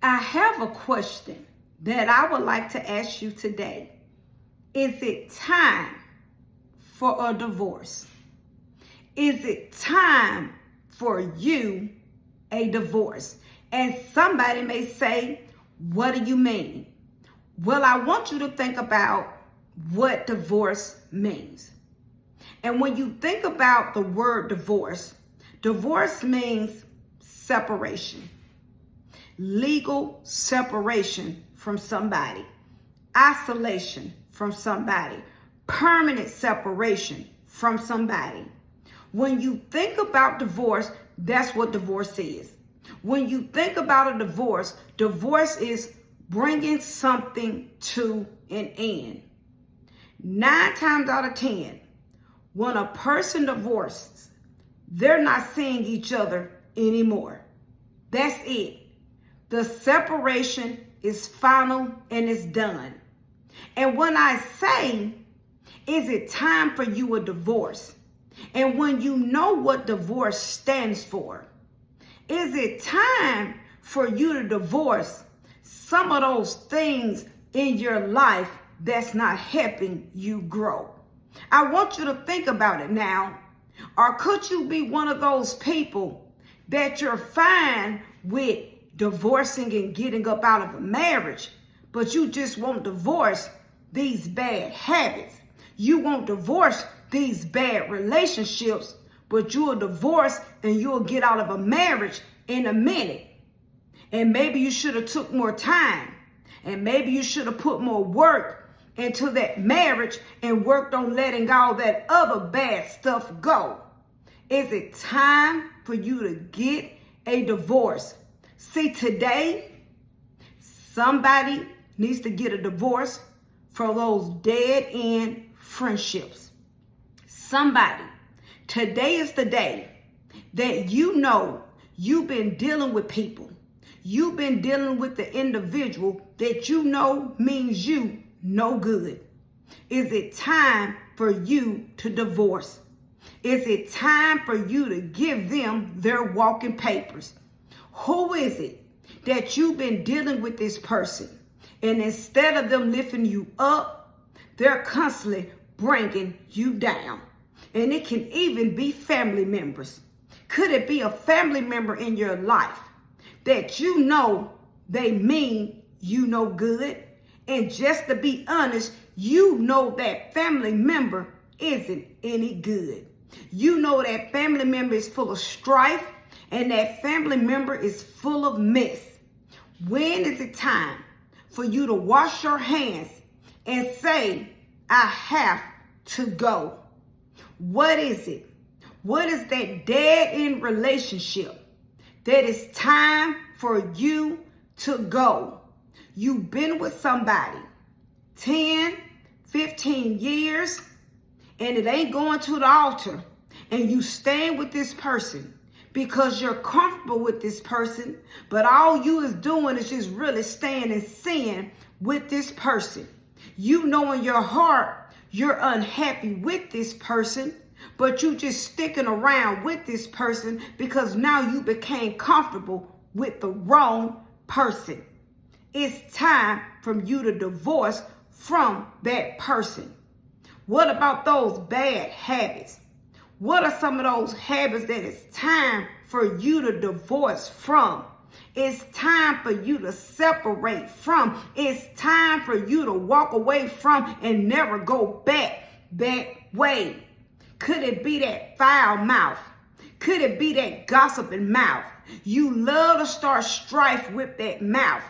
I have a question that I would like to ask you today. Is it time for a divorce? Is it time for you a divorce? And somebody may say, what do you mean? Well, I want you to think about what divorce means. And when you think about the word divorce, divorce means separation. Legal separation from somebody, isolation from somebody, permanent separation from somebody. When you think about divorce, that's what divorce is. When you think about a divorce, divorce is bringing something to an end. 9 times out of 10, when a person divorces, they're not seeing each other anymore. That's it. The separation is final and it's done. And when I say, is it time for you a divorce? And when you know what divorce stands for, is it time for you to divorce some of those things in your life that's not helping you grow? I want you to think about it now. Or could you be one of those people that you're fine with divorcing and getting up out of a marriage, but you just won't divorce these bad habits? You won't divorce these bad relationships, but you'll divorce and you'll get out of a marriage in a minute. And maybe you should have took more time, and maybe you should have put more work into that marriage and worked on letting all that other bad stuff go. Is it time for you to get a divorce? See, today, somebody needs to get a divorce for those dead-end friendships. Somebody. Today is the day that you know you've been dealing with people. You've been dealing with the individual that you know means you no good. Is it time for you to divorce? Is it time for you to give them their walking papers? Who is it that you've been dealing with this person, and instead of them lifting you up, they're constantly bringing you down? And it can even be family members. Could it be a family member in your life that you know they mean you no good? And just to be honest, you know that family member isn't any good. You know that family member is full of strife, and that family member is full of mess. When is it time for you to wash your hands and say, I have to go? What is it? What is that dead-end relationship that is time for you to go? You've been with somebody 10, 15 years, and it ain't going to the altar, and you staying with this person because you're comfortable with this person, but all you is doing is just really staying in sin with this person. You know in your heart you're unhappy with this person, but you just sticking around with this person because now you became comfortable with the wrong person. It's time for you to divorce from that person. What about those bad habits? What are some of those habits that it's time for you to divorce from? It's time for you to separate from. It's time for you to walk away from and never go back that way. Could it be that foul mouth? Could it be that gossiping mouth? You love to start strife with that mouth.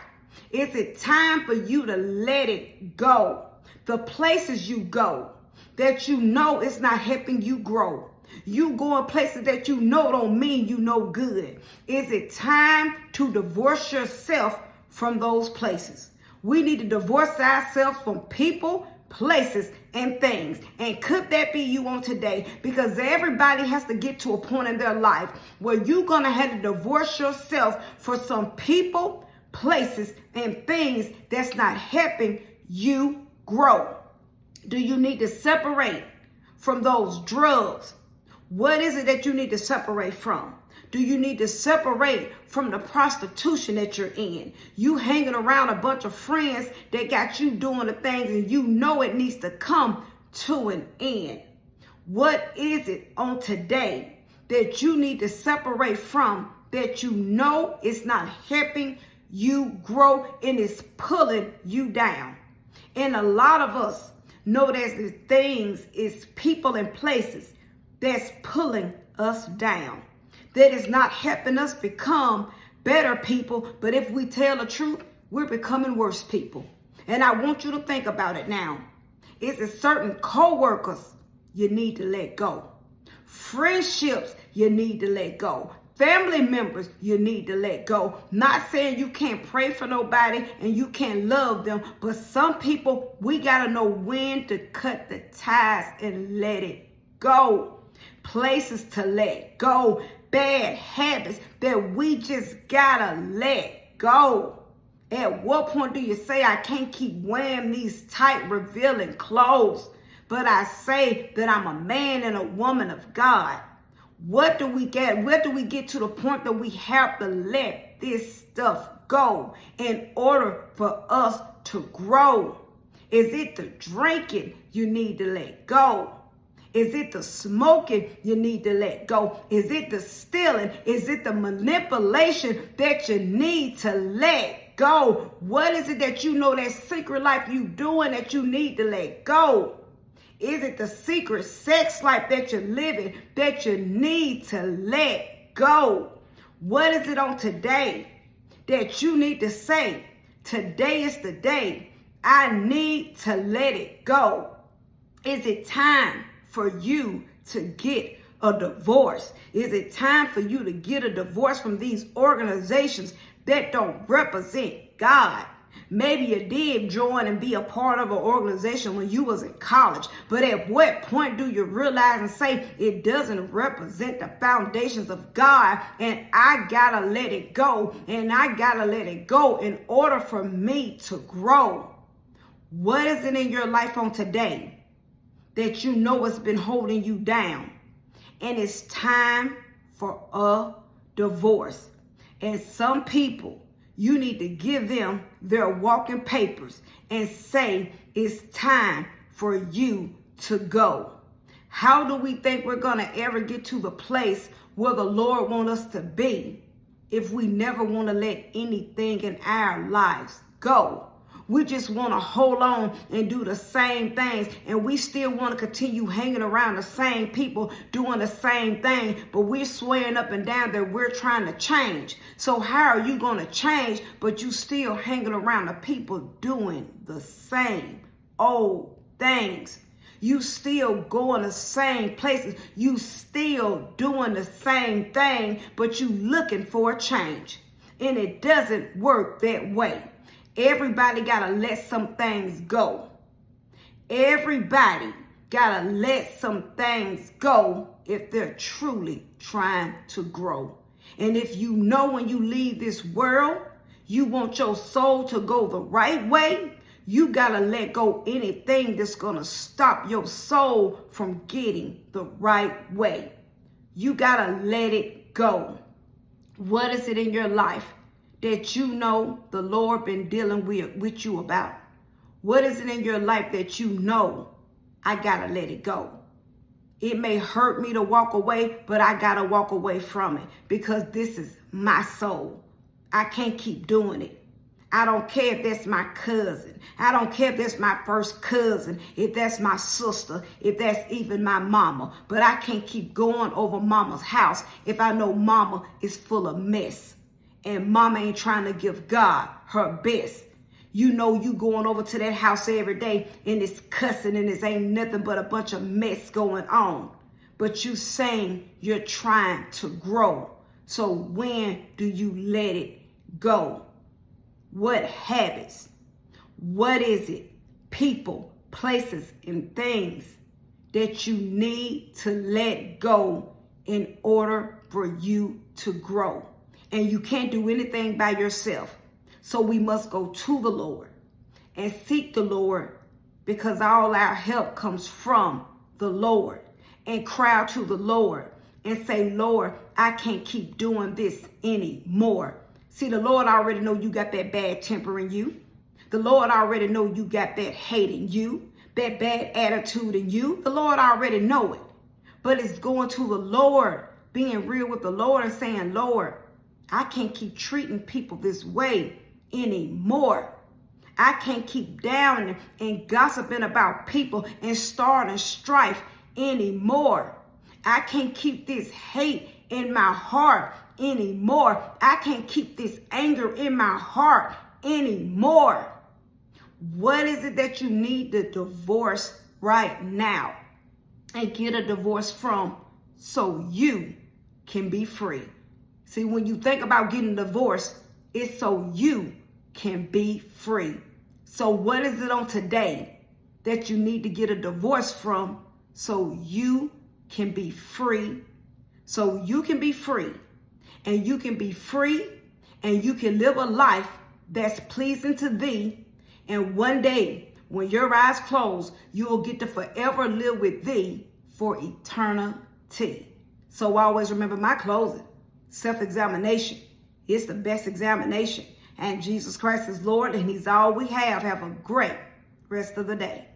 Is it time for you to let it go? The places you go that you know it's not helping you grow. You going places that you know don't mean you no good. Is it time to divorce yourself from those places? We need to divorce ourselves from people, places, and things. And could that be you on today? Because everybody has to get to a point in their life where you're going to have to divorce yourself for some people, places, and things that's not helping you grow. Do you need to separate from those drugs? What is it that you need to separate from? Do you need to separate from the prostitution that you're in? You hanging around a bunch of friends that got you doing the things and you know it needs to come to an end. What is it on today that you need to separate from, that you know is not helping you grow and is pulling you down? And a lot of us know there's the things, is people and places that's pulling us down, that is not helping us become better people. But if we tell the truth, we're becoming worse people. And I want you to think about it now. Is it certain co-workers you need to let go? Friendships you need to let go. Family members you need to let go. Not saying you can't pray for nobody and you can't love them, but some people, we got to know when to cut the ties and let it go. Places to let go. Bad habits that we just gotta let go. At what point do you say, I can't keep wearing these tight, revealing clothes, but I say that I'm a man and a woman of God? What do we get? Where do we get to the point that we have to let this stuff go in order for us to grow? Is it the drinking you need to let go? Is it the smoking you need to let go? Is it the stealing? Is it the manipulation that you need to let go? What is it that you know, that secret life you doing, that you need to let go? Is it the secret sex life that you're living that you need to let go? What is it on today that you need to say, today is the day I need to let it go? Is it time for you to get a divorce? Is it time for you to get a divorce from these organizations that don't represent God? Maybe you did join and be a part of an organization when you was in college, but at what point do you realize and say, it doesn't represent the foundations of God, and I gotta let it go, and I gotta let it go in order for me to grow? What is it in your life on today that you know has been holding you down, and it's time for a divorce? And some people, you need to give them their walking papers and say, it's time for you to go. How do we think we're going to ever get to the place where the Lord wants us to be if we never want to let anything in our lives go? We just want to hold on and do the same things, and we still want to continue hanging around the same people doing the same thing, but we're swearing up and down that we're trying to change. So how are you going to change, but you still hanging around the people doing the same old things? You still going the same places. You still doing the same thing, but you looking for a change. And it doesn't work that way. Everybody got to let some things go. Everybody got to let some things go if they're truly trying to grow. And if you know when you leave this world, you want your soul to go the right way, you got to let go anything that's going to stop your soul from getting the right way. You got to let it go. What is it in your life that you know the Lord been dealing with you about? What is it in your life that you know, I gotta let it go? It may hurt me to walk away, but I gotta walk away from it because this is my soul. I can't keep doing it. I don't care if that's my cousin. I don't care if that's my first cousin, if that's my sister, if that's even my mama. But I can't keep going over mama's house if I know mama is full of mess. And mama ain't trying to give God her best. You know you going over to that house every day and it's cussing and it ain't nothing but a bunch of mess going on. But you saying you're trying to grow. So when do you let it go? What habits? What is it? People, places, and things that you need to let go in order for you to grow. And you can't do anything by yourself. So we must go to the Lord and seek the Lord, because all our help comes from the Lord, and cry out to the Lord and say, Lord, I can't keep doing this anymore. See, the Lord already know you got that bad temper in you. The Lord already know you got that hate in you, that bad attitude in you. The Lord already know it. But it's going to the Lord, being real with the Lord and saying, Lord, I can't keep treating people this way anymore. I can't keep down and gossiping about people and starting strife anymore. I can't keep this hate in my heart anymore. I can't keep this anger in my heart anymore. What is it that you need to divorce right now and get a divorce from so you can be free? See, when you think about getting divorced, it's so you can be free. So what is it on today that you need to get a divorce from so you can be free? So you can be free, and you can be free, and you can live a life that's pleasing to thee. And one day, when your eyes close, you will get to forever live with thee for eternity. So always remember my closing. Self-examination is the best examination. And Jesus Christ is Lord, and he's all we have. Have a great rest of the day.